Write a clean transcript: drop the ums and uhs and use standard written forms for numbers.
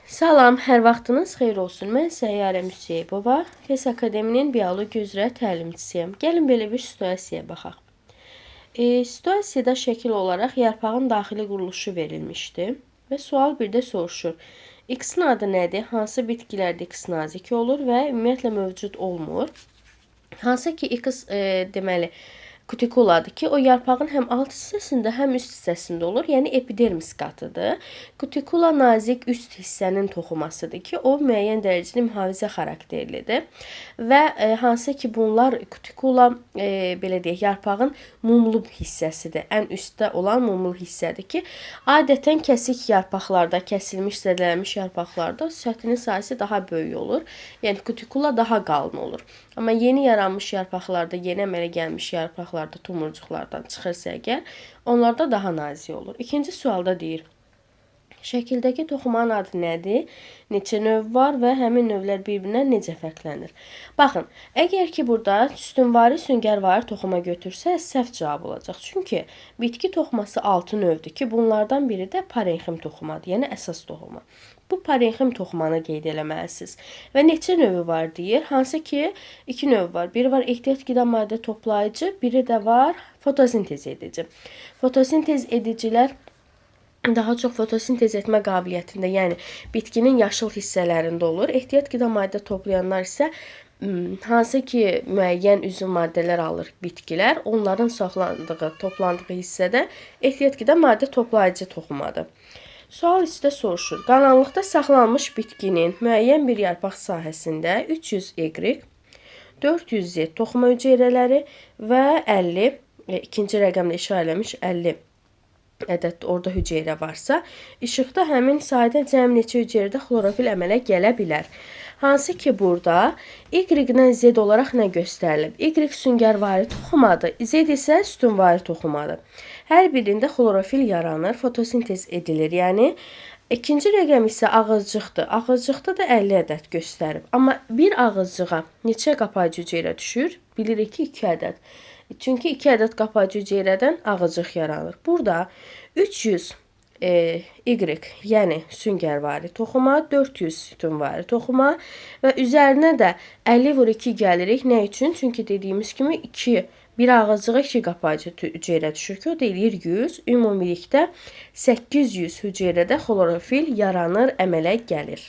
Salam, hər vaxtınız xeyir olsun. Mən Səyyarə Müseyibova, Fes Akademinin biologiya üzrə təlimçisiyəm. Gəlin belə bir situasiyaya baxaq. Situasiyada şəkil olaraq yarpağın daxili quruluşu verilmişdi və sual bir də soruşur. X-in adı nədir? Hansı bitkilərdə X nazik olur və ümumiyyətlə mövcud olmur? Hansı ki X deməli kutikuladır ki, o yarpağın həm alt hissəsində, həm üst hissəsində olur. Yəni epidermis qatıdır. Kutikula nazik üst hissənin toxumasıdır ki, o müəyyən dərəcədə mühafizə xarakterlidir. Və hansı ki bunlar kutikula belə deyək, yarpağın mumlu hissəsidir. Ən üstdə olan mumlu hissədir ki, adətən kəsik yarpaqlarda, kəsilmiş, zədələnmiş yarpaqlarda səthinin sahəsi daha böyük olur. Yəni kutikula daha qalın olur. Amma yeni yaranmış yarpaqlarda, yeni əmələ gəlmiş yarpaqlarda, tumurcuqlardan çıxırsa əgər, onlarda daha nazik olur. İkinci sualda deyir, şəkildəki toxumanın adı nədir? Neçə növ var və həmin növlər bir-birindən necə fərqlənir? Baxın, əgər ki burada sütunvari, süngərvari toxuma götürsək, səhv cavab olacaq. Çünki bitki toxuması 6 növdür ki, bunlardan biri də parenxim toxumadır, yəni əsas toxuma. Bu parenxim toxumanı qeyd eləməlisiniz. Və neçə növü var deyir? Hansı ki 2 növ var. Biri var ehtiyat qida maddə toplayıcı, biri də var fotosintez edici. Fotosintez edicilər daha çox fotosintez etmə qabiliyyətində, yəni bitkinin yaşıl hissələrində olur. Ehtiyat qida maddə toplayanlar isə hansı ki müəyyən üzüm maddələr alır bitkilər, onların saxlandığı, toplandığı hissədə ehtiyat qida maddə toplayıcı toxumadır. Sual üstə soruşur. Qaranlıqda saxlanmış bitkinin müəyyən bir yarpaq sahəsində 300 Y, 400 Z toxuma hüceyrələri və 50, ikinci rəqəmlə işarə eləmiş 50 ədəd orada hüceyrə varsa, işıqda həmin sahədə cəmi neçə hüceyrədə xlorofil əmələ gələ bilər? Hansı ki burada Y-dən Z olaraq nə göstərilib? Y süngərvari toxumadır, Z isə sütunvari toxumadır. Hər birində xlorofil yaranır, fotosintez edilir. Yəni ikinci rəqəm isə ağızcıqdır. Ağızcıqda da 50 ədəd göstərib. Amma bir ağızcığa neçə qapayıcı hüceyrə düşür? Bilirik ki 2 ədəd. Çünki 2 ədəd qapayıcı hüceyrədən ağızcıq yaranır. Burada 300 Y, yəni süngərvari toxuma, 400 sütunvari toxuma və üzərinə də 50/2 gəlirik. Nə üçün? Çünki dediyimiz kimi bir ağızcığa 2 qapayıcı hüceyrə düşür ki, o da eləyir 100. Ümumilikdə 800 hüceyrədə xlorofil yaranır, əmələ gəlir.